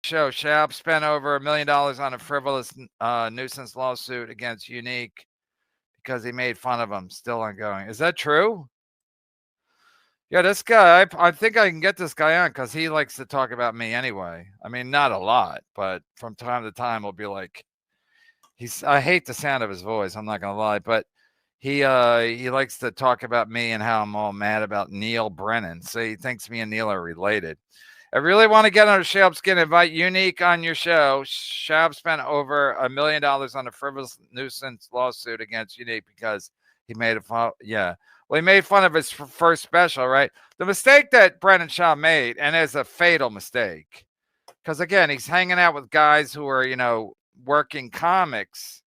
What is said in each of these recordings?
show. Schaub spent over $1 million on a frivolous nuisance lawsuit against Unique because he made fun of him. Still ongoing. Is that true? Yeah, this guy, I think I can get this guy on because he likes to talk about me anyway. I mean, not a lot, but from time to time, he'll be like, I hate the sound of his voice. I'm not gonna lie, but he likes to talk about me and how I'm all mad about Neil Brennan. So he thinks me and Neil are related. I really want to get under Schaub's skin. Invite Unique on your show. Schaub spent over $1 million on a frivolous nuisance lawsuit against Unique because he made a fun. Yeah, well, he made fun of his first special, right? The mistake that Brennan Schaub made, and it's a fatal mistake, because again, he's hanging out with guys who are, working comics.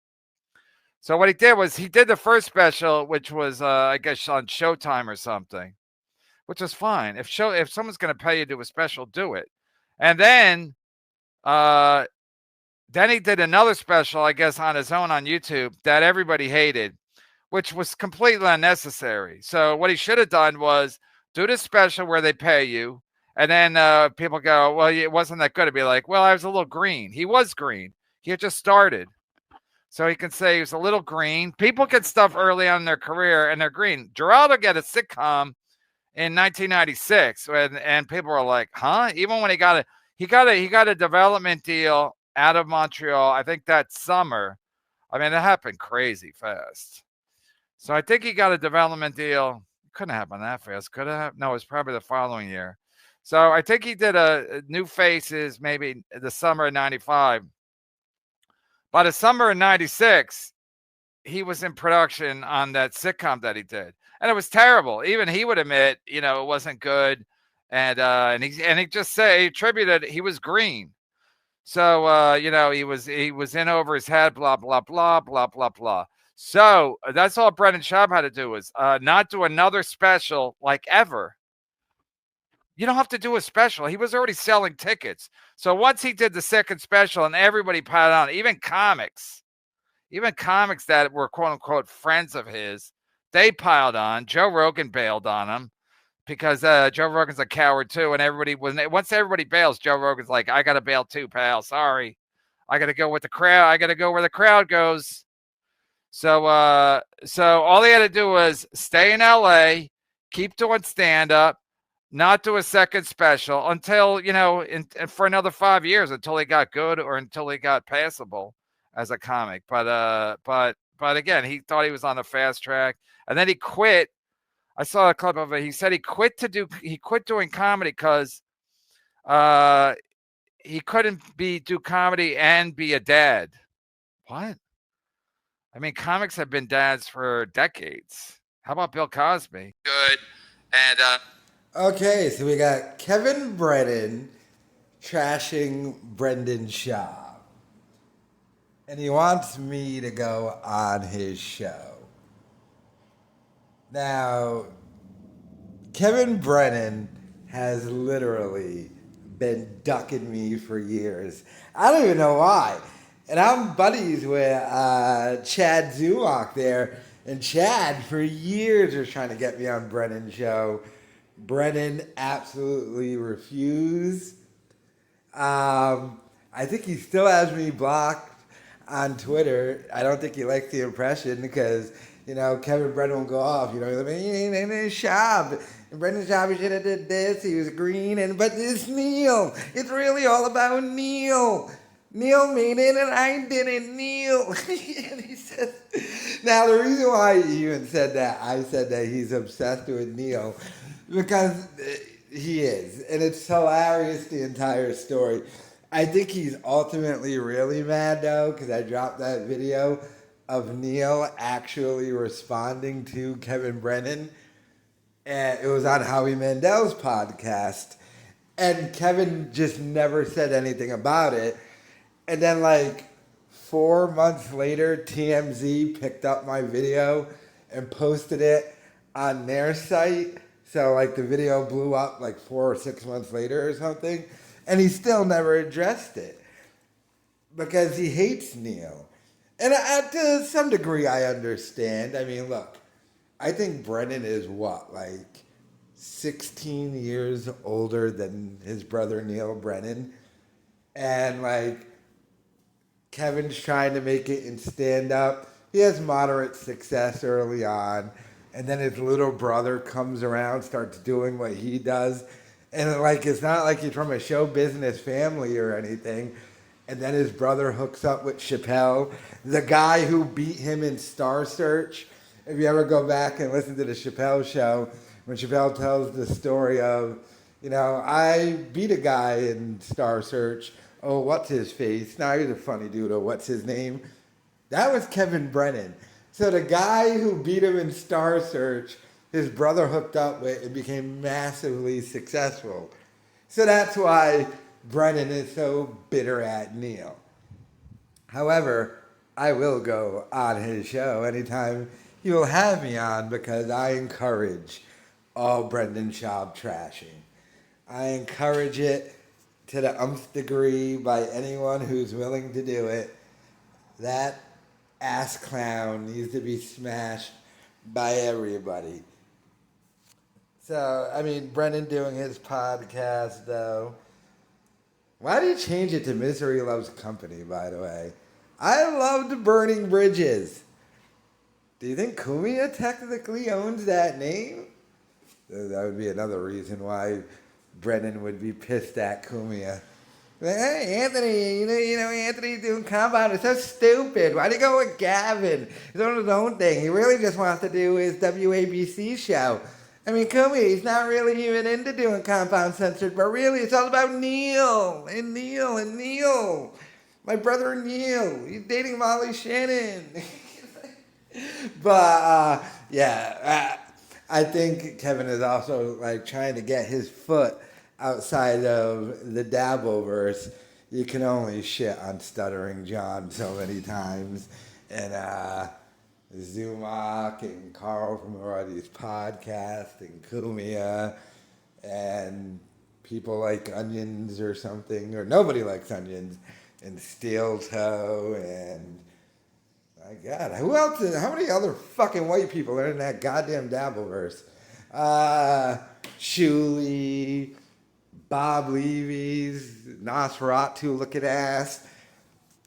So what he did was he did the first special, which was I guess on Showtime or something, which is fine. If someone's going to pay you to do a special, do it. And uh, then he did another special, I guess, on his own on YouTube that everybody hated, which was completely unnecessary. So what he should have done was do the special where they pay you, and then people go, well, it wasn't that good. It'd be like, well, I was a little green. He was green. He had just started. So he can say he was a little green. People get stuff early on in their career, and they're green. Geraldo got a sitcom in 1996, and people were like, "Huh?" Even when he got a development deal out of Montreal. I think that summer. I mean, it happened crazy fast. So I think he got a development deal. It couldn't happen that fast, could it? No, it was probably the following year. So I think he did a New Faces maybe the summer of '95. By the summer of '96, he was in production on that sitcom that he did, and it was terrible. Even he would admit, it wasn't good, and he just he attributed he was green. So he was in over his head, blah blah blah blah blah blah. So that's all Brennan Schaub had to do was not do another special like ever. You don't have to do a special. He was already selling tickets. So once he did the second special and everybody piled on, even comics that were quote unquote friends of his, they piled on. Joe Rogan bailed on him because Joe Rogan's a coward too. And once everybody bails, Joe Rogan's like, I got to bail too, pal. Sorry. I got to go with the crowd. I got to go where the crowd goes. So all he had to do was stay in LA, keep doing stand up, not do a second special until, for another 5 years until he got good or until he got passable as a comic. But again, he thought he was on the fast track, and then he quit. I saw a clip of it. He said he quit doing comedy because he couldn't do comedy and be a dad. What? I mean, comics have been dads for decades. How about Bill Cosby? Good. And Okay, so we got Kevin Brennan trashing Brendan Schaub. And he wants me to go on his show. Now, Kevin Brennan has literally been ducking me for years. I don't even know why. And I'm buddies with Chad Zumach there. And Chad, for years, was trying to get me on Brennan's show. Brennan absolutely refused. I think he still has me blocked on Twitter. I don't think he likes the impression because, Kevin Brennan will go off. Schaub. Brendan Schaub should have did this. He was green. But it's Neil. It's really all about Neil. Neil made it and I didn't. Neil. And he said, now the reason why he even said that, I said that he's obsessed with Neil because he is. And it's hilarious, the entire story. I think he's ultimately really mad, though, because I dropped that video of Neil actually responding to Kevin Brennan. And it was on Howie Mandel's podcast. And Kevin just never said anything about it. And then, 4 months later, TMZ picked up my video and posted it on their site. So, the video blew up, 4 or 6 months later or something. And he still never addressed it because he hates Neil. And to some degree, I understand. I mean, look, I think Brennan is 16 years older than his brother Neil Brennan. and like Kevin's trying to make it in stand up. He has moderate success early on, and then his little brother comes around, starts doing what he does, and like it's not like he's from a show business family or anything. And then his brother hooks up with Chappelle, the guy who beat him in Star Search. If you ever go back and listen to the Chappelle show, when Chappelle tells the story of, I beat a guy in Star Search. Oh, what's his face? Now he's a funny dude. Oh, what's his name? That was Kevin Brennan. So the guy who beat him in Star Search, his brother hooked up with and became massively successful. So that's why Brennan is so bitter at Neil. However, I will go on his show anytime he will have me on because I encourage all Brendan Schaub trashing. I encourage it to the nth degree by anyone who's willing to do it. That ass clown needs to be smashed by everybody. So, Brendan doing his podcast, though. Why did you change it to Misery Loves Company, by the way? I loved Burning Bridges. Do you think Kumia technically owns that name? That would be another reason why Brennan would be pissed at Kumia. Hey, Anthony, Anthony's doing compound. It's so stupid. Why do you go with Gavin? He's doing his own thing. He really just wants to do his WABC show. Kumia, he's not really even into doing Compound Censored, but really it's all about Neil. My brother Neil. He's dating Molly Shannon. But, I think Kevin is also like trying to get his foot outside of the Dabbleverse. You can only shit on Stuttering John so many times. And, Zumach and Carl from Roddy's podcast and Kumia and people like Onions or something, or nobody likes Onions, and Steel Toe and my God, who else? How many other fucking white people are in that goddamn Dabbleverse? Shuli, Bob Levy's, Nosferatu looking ass.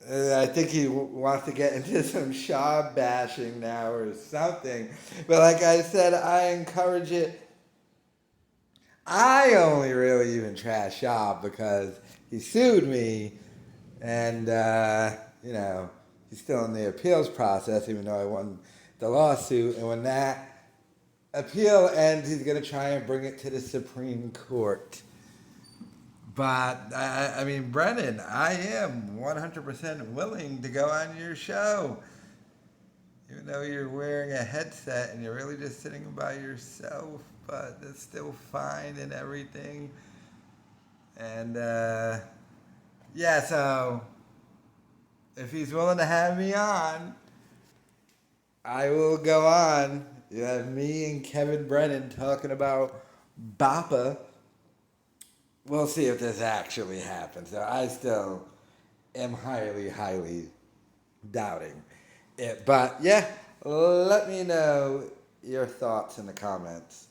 I think he wants to get into some Schaub bashing now or something. But like I said, I encourage it. I only really even trash Schaub because he sued me and, he's still in the appeals process even though I won the lawsuit. And when that appeal ends, he's going to try and bring it to the Supreme Court. But, Brennan, I am 100% willing to go on your show. Even though you're wearing a headset and you're really just sitting by yourself, but it's still fine and everything. And, so if he's willing to have me on, I will go on. You have me and Kevin Brennan talking about Bappa. We'll see if this actually happens. So I still am highly, highly doubting it. But let me know your thoughts in the comments.